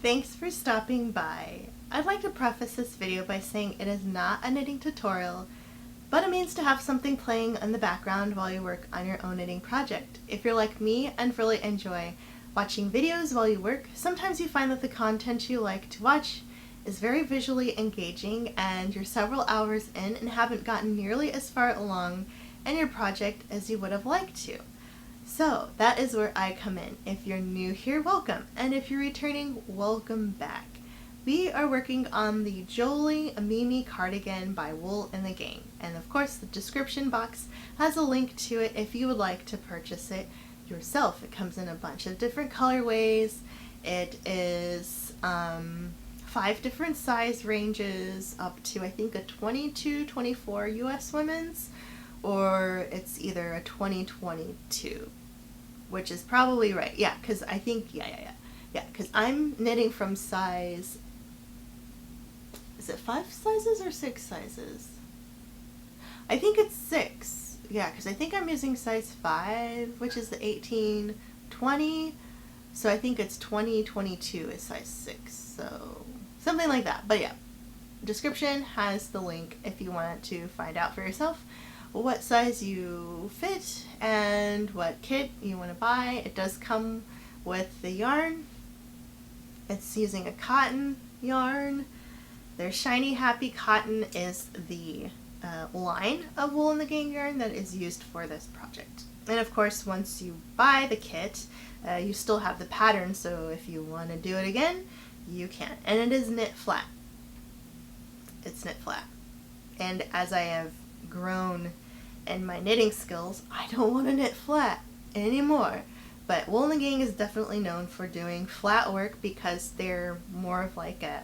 Thanks for stopping by. I'd like to preface this video by saying it is not a knitting tutorial, but a means to have something playing in the background while you work on your own knitting project. If you're like me and really enjoy watching videos while you work, sometimes you find that the content you like to watch is very visually engaging and you're several hours in and haven't gotten nearly as far along in your project as you would have liked to. So that is where I come in. If you're new here, welcome, and if you're returning, welcome back. We are working on the Jolie Mimi Cardigan by Wool and the Gang, and of course the description box has a link to it if you would like to purchase it yourself. It comes in a bunch of different colorways. It is 5 different size ranges up to I think a 22-24 US women's, or it's either a 20-22, which is probably right. Yeah, because I think, yeah, because I'm knitting from size, is it 5 sizes or 6 sizes? I think it's 6. Yeah, because I think I'm using size 5, which is the 18-20, so I think it's 20-22 is size 6, so something like that. But yeah, description has the link if you want to find out for yourself what size you fit and what kit you want to buy. It does come with the yarn. It's using a cotton yarn. Their Shiny Happy Cotton is the line of Wool and the Gang yarn that is used for this project. And of course, once you buy the kit, you still have the pattern, so if you want to do it again, you can. And it is knit flat. It's knit flat. And as I have grown in my knitting skills, I don't want to knit flat anymore. But Wool and the Gang is definitely known for doing flat work because they're more of like a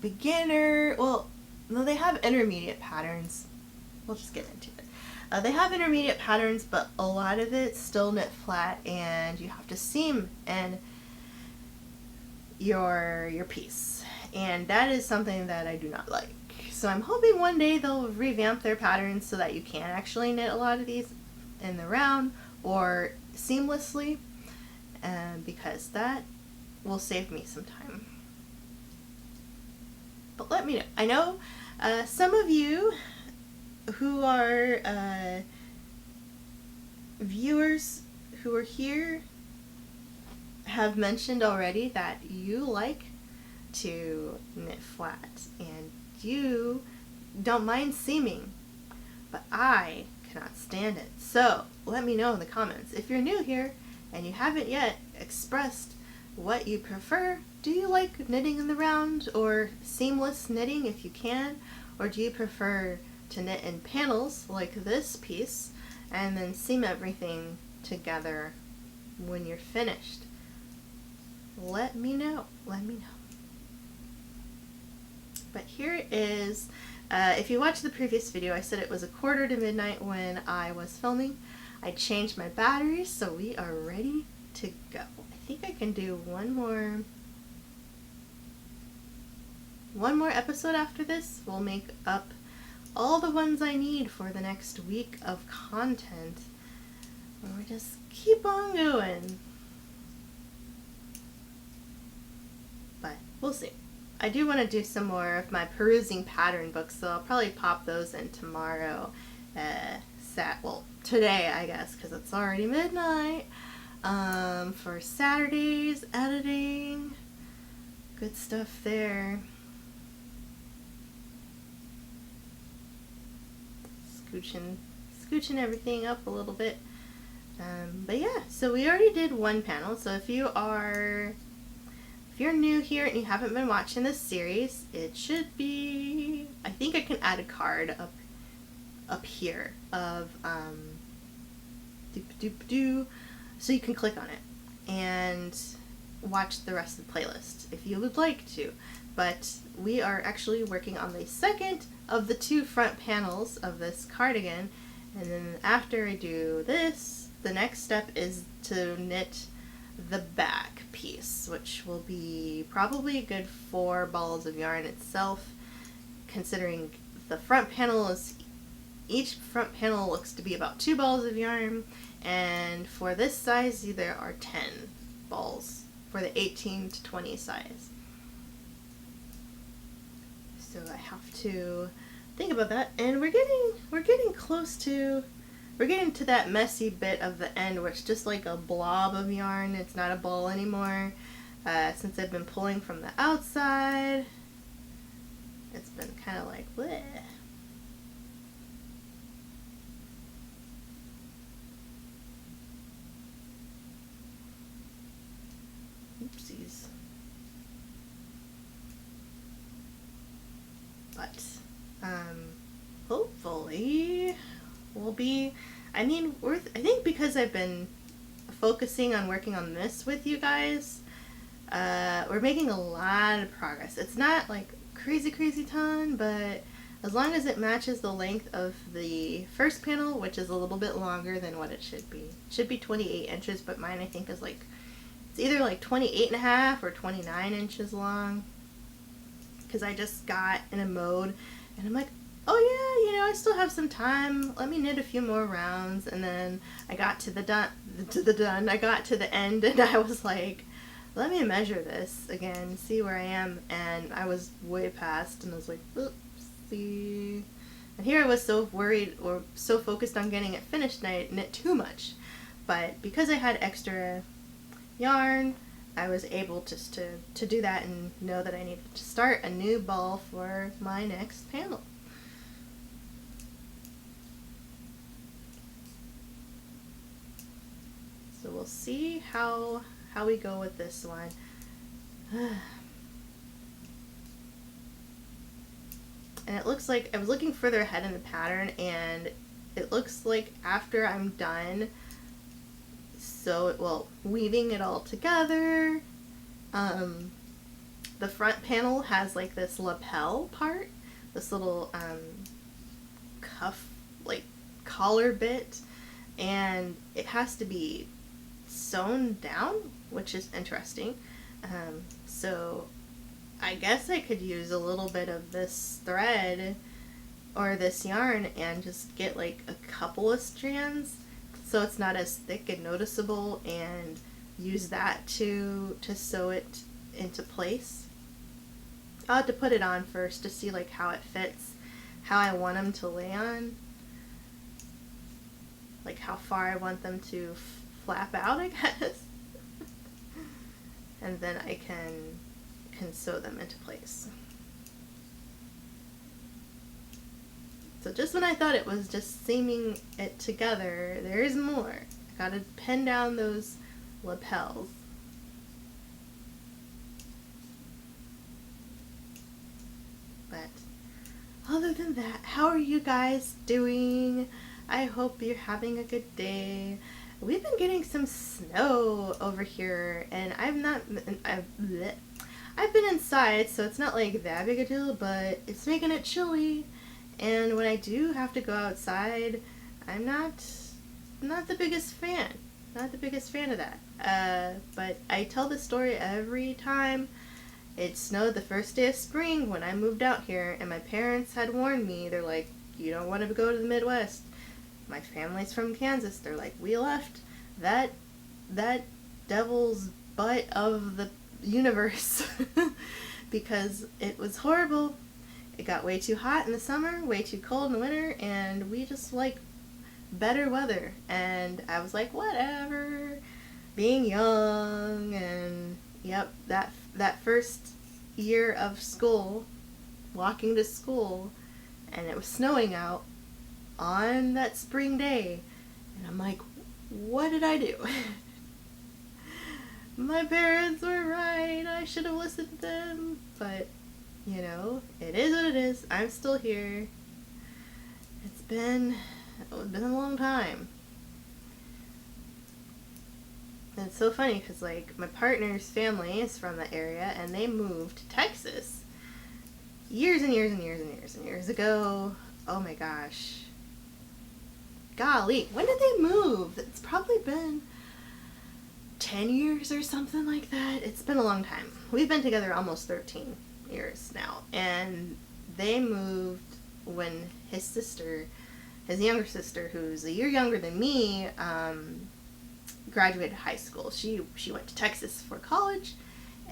beginner, well, no, they have intermediate patterns. We'll just get into it. They have intermediate patterns, but a lot of it's still knit flat, and you have to seam in your piece. And that is something that I do not like. So I'm hoping one day they'll revamp their patterns so that you can actually knit a lot of these in the round or seamlessly, because that will save me some time. But let me know. I know some of you who are viewers who are here have mentioned already that you like to knit flat and you don't mind seaming, but I cannot stand it. So let me know in the comments. If you're new here and you haven't yet expressed what you prefer, do you like knitting in the round or seamless knitting if you can, or do you prefer to knit in panels like this piece and then seam everything together when you're finished? Let me know. Let me know. But here it is. If you watched the previous video, I said it was 1/4 to midnight when I was filming. I changed my batteries, so we are ready to go. I think I can do one more episode after this. We'll make up all the ones I need for the next week of content. And we just keep on going. But we'll see. I do want to do some more of my perusing pattern books, so I'll probably pop those in tomorrow. Well, today, I guess, because it's already midnight. For Saturday's editing. Good stuff there. Scooching everything up a little bit. But yeah, so we already did one panel, so if you're new here and you haven't been watching this series, it should be, I think I can add a card up here of so you can click on it and watch the rest of the playlist if you would like to. But we are actually working on the second of the 2 front panels of this cardigan, and then after I do this, the next step is to knit the back piece, which will be probably a good 4 balls of yarn itself, considering the front panel is, each front panel looks to be about 2 balls of yarn, and for this size there are 10 balls for the 18 to 20 size. So I have to think about that, and we're getting close to, we're getting to that messy bit of the end where it's just like a blob of yarn. It's not a ball anymore. Since I've been pulling from the outside, it's been kind of like bleh. Oopsies. But hopefully we'll be, I think because I've been focusing on working on this with you guys, we're making a lot of progress. It's not like crazy ton, but as long as it matches the length of the first panel, which is a little bit longer than what it should be. It should be 28 inches, but mine I think is like, it's either like 28.5 or 29 inches long. Because I just got in a mode and I'm like, oh yeah, you know, I still have some time. Let me knit a few more rounds. And then I got to the I got to the end and I was like, let me measure this again, see where I am. And I was way past and I was like, oopsie. And here I was so worried or so focused on getting it finished and I knit too much. But because I had extra yarn, I was able just to do that and know that I needed to start a new ball for my next panel. So we'll see how we go with this one. And it looks like I was looking further ahead in the pattern and it looks like after I'm done, so weaving it all together, the front panel has like this lapel part, this little cuff, like collar bit, and it has to be sewn down, which is interesting. So I guess I could use a little bit of this thread or this yarn and just get like a couple of strands so it's not as thick and noticeable, and use that to sew it into place. I'll have to put it on first to see like how it fits, how I want them to lay on, like how far I want them to flap out, I guess. And then I can sew them into place. So just when I thought it was just seaming it together, there's more. I gotta pin down those lapels. But other than that, how are you guys doing? I hope you're having a good day. We've been getting some snow over here, and I've been inside, so it's not like that big a deal, but it's making it chilly. And when I do have to go outside, I'm not the biggest fan. Not the biggest fan of that. But I tell this story every time. It snowed the first day of spring when I moved out here, and my parents had warned me. They're like, you don't want to go to the Midwest. My family's from Kansas. They're like, we left that devil's butt of the universe because it was horrible. It got way too hot in the summer, way too cold in the winter, and we just like better weather. And I was like, whatever, being young. And yep, that first year of school, walking to school, and it was snowing out on that spring day, and I'm like, what did I do? My parents were right, I should have listened to them, but you know, it is what it is. I'm still here. It's been a long time. And it's so funny because like my partner's family is from the area and they moved to Texas years and years and years and years and years ago. Oh my gosh. Golly, when did they move? It's probably been 10 years or something like that. It's been a long time. We've been together almost 13 years now, and they moved when his younger sister, who's a year younger than me, graduated high school. She went to Texas for college,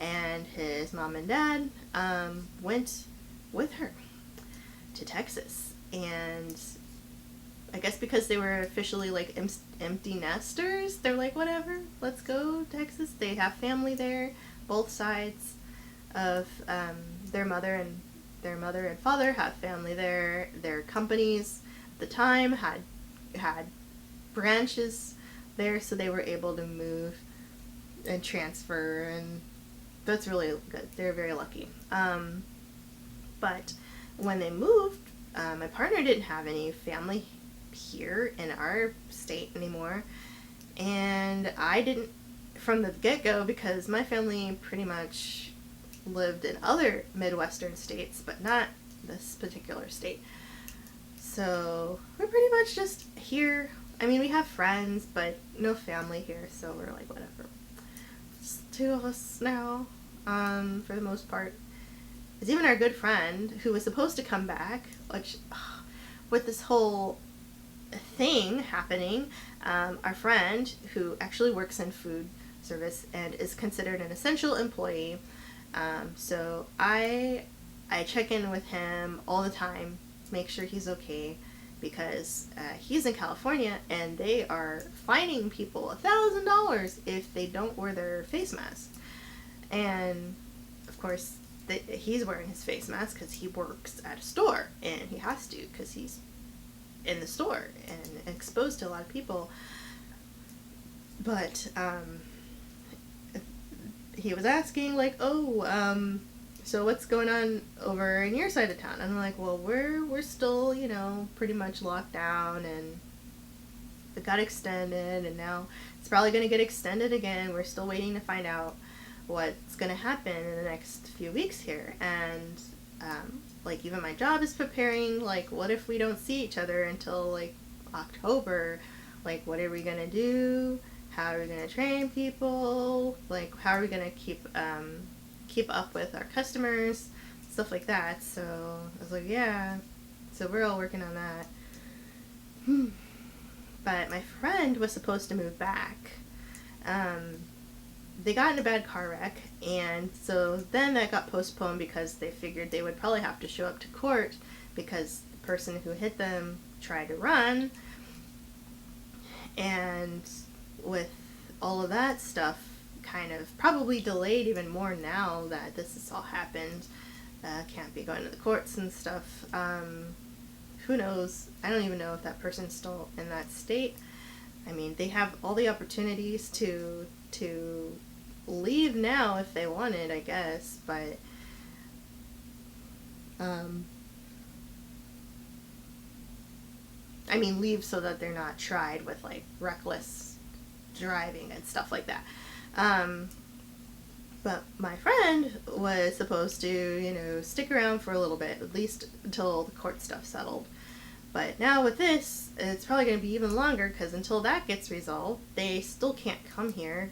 and his mom and dad went with her to Texas. And I guess because they were officially like empty nesters, they're like, whatever, let's go to Texas. They have family there, both sides of their mother and father have family there. Their companies at the time had branches there, so they were able to move and transfer, and that's really good. They're very lucky. But when they moved, my partner didn't have any family here in our state anymore, and I didn't from the get-go, because my family pretty much lived in other Midwestern states, but not this particular state. So we're pretty much just here. I mean, we have friends, but no family here, so we're like, whatever. It's two of us now, for the most part. There's even our good friend who was supposed to come back, which, with this whole thing happening, our friend who actually works in food service and is considered an essential employee, so I check in with him all the time to make sure he's okay, because he's in California and they are fining people $1,000 if they don't wear their face mask. And of course he's wearing his face mask because he works at a store, and he has to because he's in the store and exposed to a lot of people. But he was asking, like, so what's going on over in your side of town? And I'm like, well, we're still, pretty much locked down, and it got extended, and now it's probably going to get extended again. We're still waiting to find out what's going to happen in the next few weeks here. And like, even my job is preparing, like, what if we don't see each other until like October? Like, what are we going to do? How are we going to train people? Like, how are we going to keep up with our customers? Stuff like that. So I was like, yeah. So we're all working on that. But my friend was supposed to move back. They got in a bad car wreck, and so then that got postponed because they figured they would probably have to show up to court because the person who hit them tried to run. And with all of that stuff kind of probably delayed even more now that this has all happened, can't be going to the courts and stuff. Who knows? I don't even know if that person's still in that state. I mean, they have all the opportunities to leave now if they wanted, I guess, but I mean, leave so that they're not tried with like reckless driving and stuff like that. But my friend was supposed to, stick around for a little bit, at least until the court stuff settled. But now with this, it's probably going to be even longer, because until that gets resolved, they still can't come here.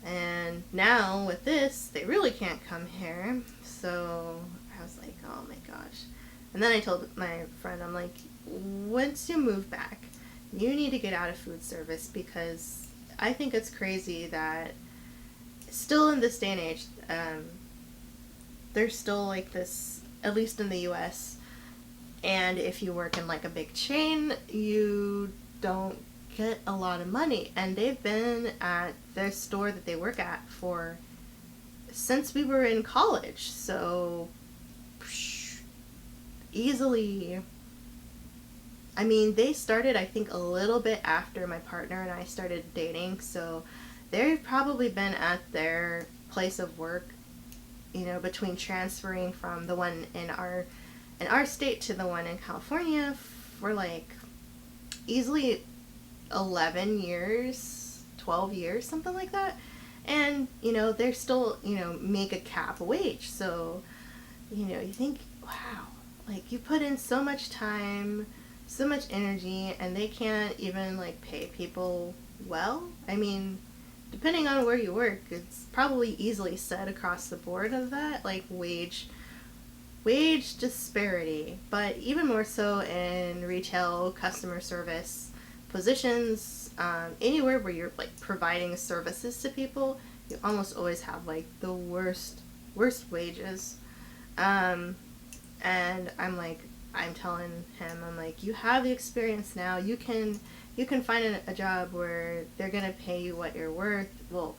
And now with this, they really can't come here. So I was like, oh my gosh. And then I told my friend, I'm like, once you move back, you need to get out of food service, because I think it's crazy that still in this day and age, there's still like this, at least in the US, and if you work in like a big chain, you don't get a lot of money. And they've been at their store that they work at since we were in college, so easily. I mean, they started, I think, a little bit after my partner and I started dating, so they've probably been at their place of work, between transferring from the one in our state to the one in California for like easily 11 years, 12 years, something like that. And, they're still, make a cap wage. So, you think, wow, like, you put in so much time, so much energy, and they can't even like pay people well. I mean, depending on where you work, it's probably easily said across the board of that, like wage disparity, but even more so in retail, customer service, positions, anywhere where you're like providing services to people, you almost always have like the worst wages. And I'm telling him, I'm like, you have the experience now. You can find a job where they're gonna pay you what you're worth. Well,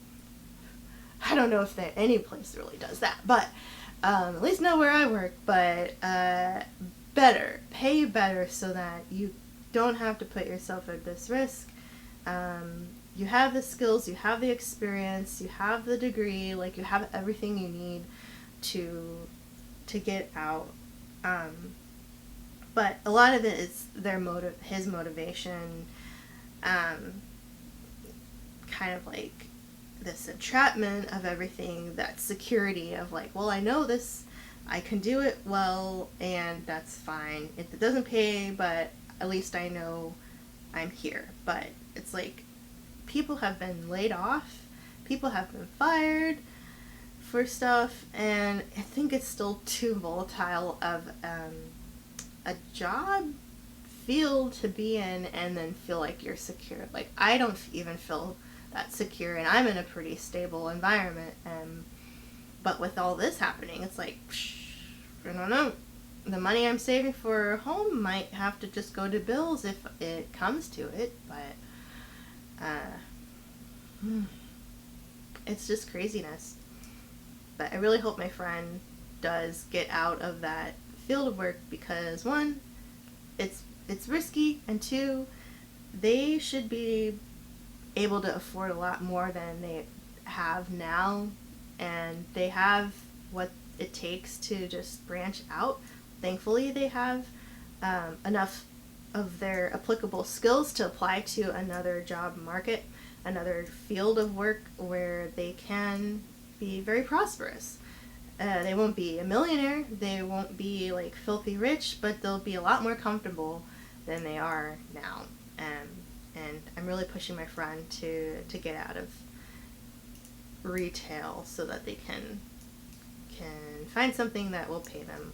I don't know if any place really does that, but at least know where I work. But pay you better, so that you don't have to put yourself at this risk. You have the skills, you have the experience, you have the degree, like you have everything you need to get out. But a lot of it is his motivation, kind of like this entrapment of everything, that security of like, well, I know this, I can do it well, and that's fine. It doesn't pay, but at least I know I'm here. But it's like, people have been laid off, people have been fired for stuff, and I think it's still too volatile of a job field to be in and then feel like you're secure. Like, I don't even feel that secure, and I'm in a pretty stable environment, but with all this happening, it's like, I don't know, the money I'm saving for home might have to just go to bills if it comes to it. But it's just craziness. But I really hope my friend does get out of that field of work, because one, it's risky, and two, they should be able to afford a lot more than they have now, and they have what it takes to just branch out. Thankfully, they have enough of their applicable skills to apply to another job market, another field of work where they can be very prosperous. They won't be a millionaire, they won't be like filthy rich, but they'll be a lot more comfortable than they are now. And I'm really pushing my friend to get out of retail so that they can find something that will pay them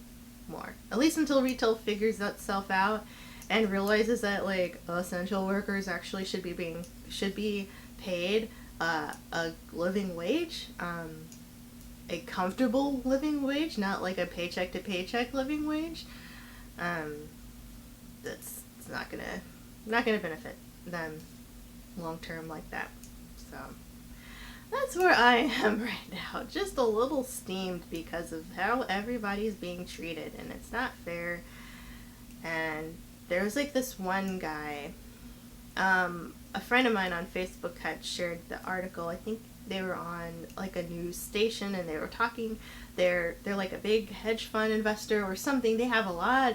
more. At least until retail figures itself out and realizes that like essential workers actually should be paid a living wage, a comfortable living wage, not like a paycheck to paycheck living wage. That's not gonna benefit them long term like that. So that's where I am right now, just a little steamed because of how everybody's being treated, and it's not fair. And there was like this one guy, a friend of mine on Facebook had shared the article. I think they were on like a news station, and they were talking, they're like a big hedge fund investor or something. They have a lot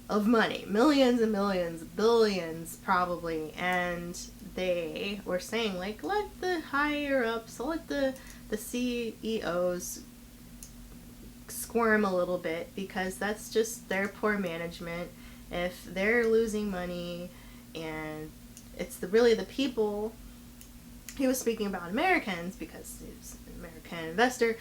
of money, millions and millions, billions probably, and they were saying like, let the higher ups, let the CEOs squirm a little bit, because that's just their poor management. If they're losing money, and it's really the people. He was speaking about Americans because he's an American investor,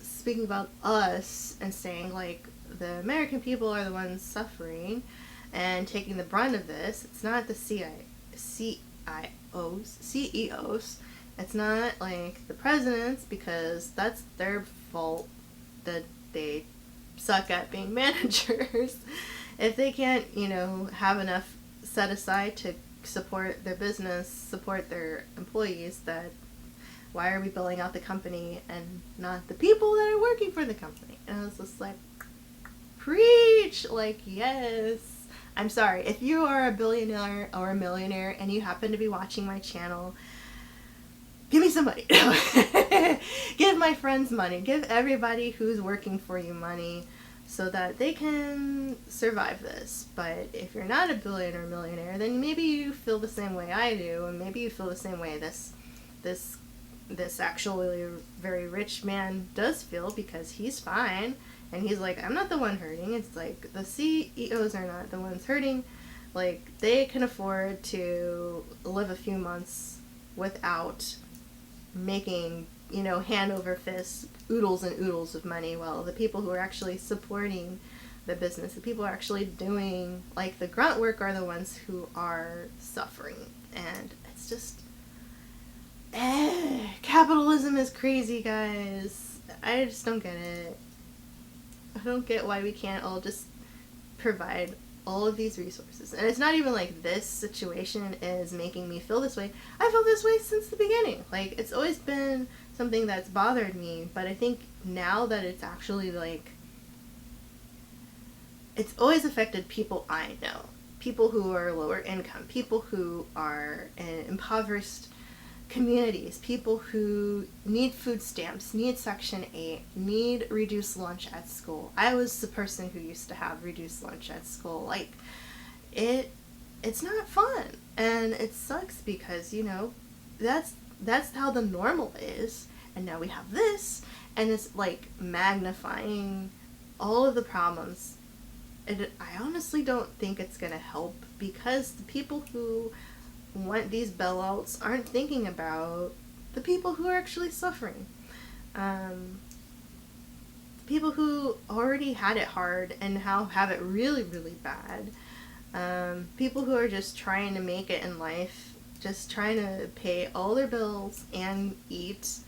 speaking about us and saying like, the American people are the ones suffering and taking the brunt of this. It's not the CEOs. It's not like the presidents, because that's their fault that they suck at being managers. If they can't, have enough set aside to support their business, support their employees, that why are we billing out the company and not the people that are working for the company? And I was just like, preach! Like, yes. I'm sorry, if you are a billionaire or a millionaire and you happen to be watching my channel, give me some money. Give my friends money. Give everybody who's working for you money so that they can survive this. But if you're not a billionaire or millionaire, then maybe you feel the same way I do, and maybe you feel the same way this actually very rich man does feel, because he's fine. And he's like, I'm not the one hurting. It's like, the CEOs are not the ones hurting. Like, they can afford to live a few months without making, hand over fist, oodles and oodles of money, while the people who are actually supporting the business. The people who are actually doing like the grunt work are the ones who are suffering. And it's just, capitalism is crazy, guys. I just don't get it. I don't get why we can't all just provide all of these resources. And it's not even like this situation is making me feel this way. I felt this way since the beginning. Like, it's always been something that's bothered me, but I think now that it's actually like, it's always affected people I know. People who are lower income, people who are in impoverished communities, people who need food stamps, need Section 8, need reduced lunch at school. I was the person who used to have reduced lunch at school. Like, it's not fun, and it sucks because, you know, that's how the normal is, and now we have this, and it's like magnifying all of the problems. And I honestly don't think it's gonna help, because the people who want these bailouts aren't thinking about the people who are actually suffering. People who already had it hard and now have it really, really bad. People who are just trying to make it in life, just trying to pay all their bills and eat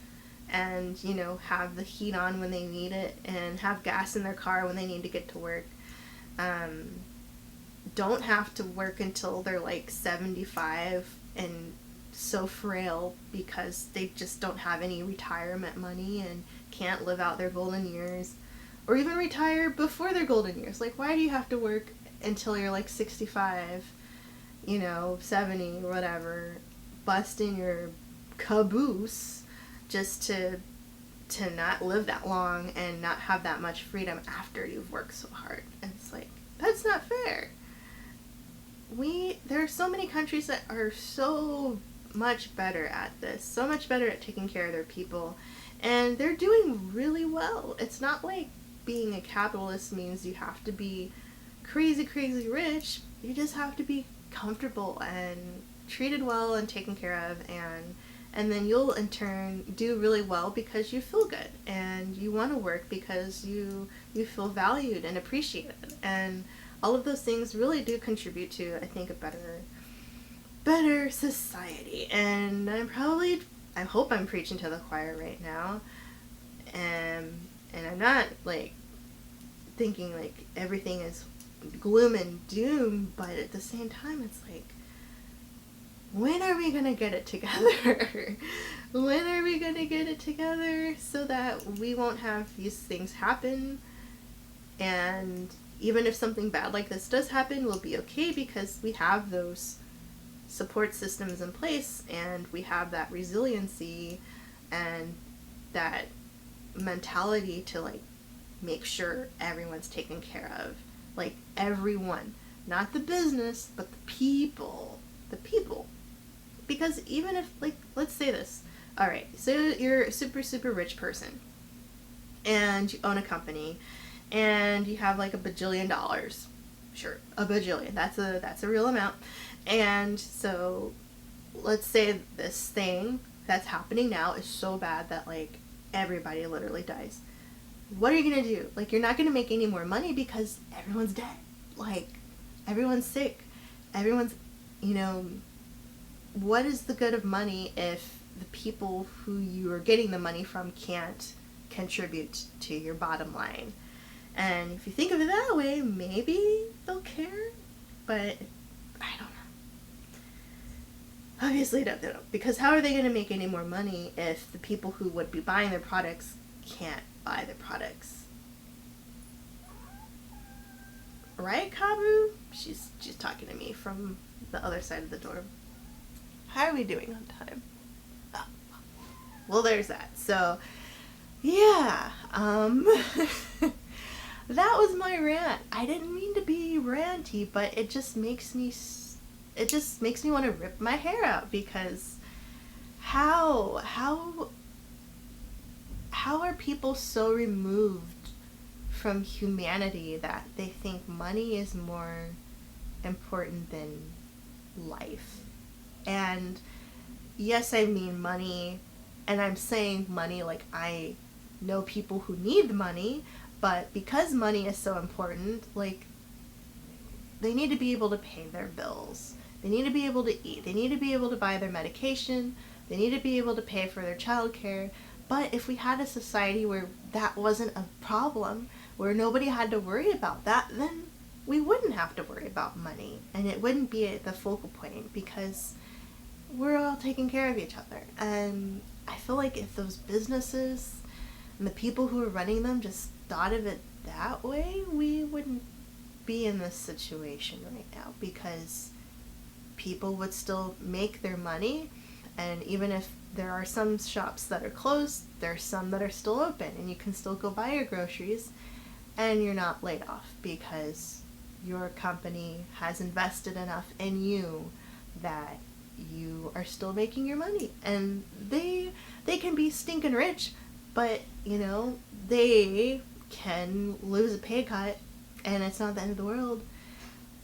and, you know, have the heat on when they need it and have gas in their car when they need to get to work. Don't have to work until they're like 75 and so frail because they just don't have any retirement money and can't live out their golden years, or even retire before their golden years. Like, why do you have to work until you're like 65, you know, 70, whatever, busting your caboose just to not live that long and not have that much freedom after you've worked so hard? And it's like, that's not fair. There are so many countries that are so much better at this, so much better at taking care of their people, and they're doing really well. It's not like being a capitalist means you have to be crazy, crazy rich. You just have to be comfortable and treated well and taken care of, and then you'll in turn do really well because you feel good and you want to work because you feel valued and appreciated. And all of those things really do contribute to, I think, a better society. And I hope I'm preaching to the choir right now. And I'm not like thinking like everything is gloom and doom, but at the same time it's like, when are we gonna get it together? When are we gonna get it together so that we won't have these things happen? And even if something bad like this does happen, we'll be okay because we have those support systems in place, and we have that resiliency and that mentality to like make sure everyone's taken care of. Like, everyone, not the business, but the people. Because even if, like, let's say this. Alright, so you're a super, super rich person, and you own a company, and you have like $1 bajillion. Sure, $1 bajillion. That's a real amount. And so, let's say this thing that's happening now is so bad that like everybody literally dies. What are you gonna do? Like, you're not gonna make any more money because everyone's dead. Like, everyone's sick. Everyone's, you know, what is the good of money if the people who you are getting the money from can't contribute to your bottom line? And if you think of it that way, maybe they'll care, but I don't know. Obviously, they don't. Because how are they going to make any more money if the people who would be buying their products can't buy their products? Right, Kabu? She's talking to me from the other side of the door. How are we doing on time? Oh. Well, there's that. So, yeah. That was my rant. I didn't mean to be ranty, but it just makes me want to rip my hair out, because how are people so removed from humanity that they think money is more important than life? And yes, I mean money, and I'm saying money like I know people who need money, But because money is so important, like, they need to be able to pay their bills. They need to be able to eat. They need to be able to buy their medication. They need to be able to pay for their childcare. But if we had a society where that wasn't a problem, where nobody had to worry about that, then we wouldn't have to worry about money. And it wouldn't be the focal point, because we're all taking care of each other. And I feel like if those businesses and the people who are running them just thought of it that way, we wouldn't be in this situation right now, because people would still make their money. And even if there are some shops that are closed, there's some that are still open, and you can still go buy your groceries, and you're not laid off because your company has invested enough in you that you are still making your money. And they can be stinking rich, but they can lose a pay cut, and it's not the end of the world.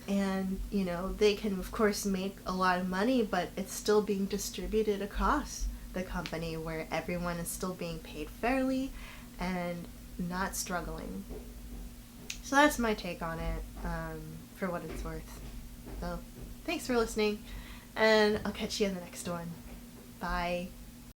And they can of course make a lot of money, but it's still being distributed across the company, where everyone is still being paid fairly and not struggling. So that's my take on it, for what it's worth. So thanks for listening, and I'll catch you in the next one. Bye.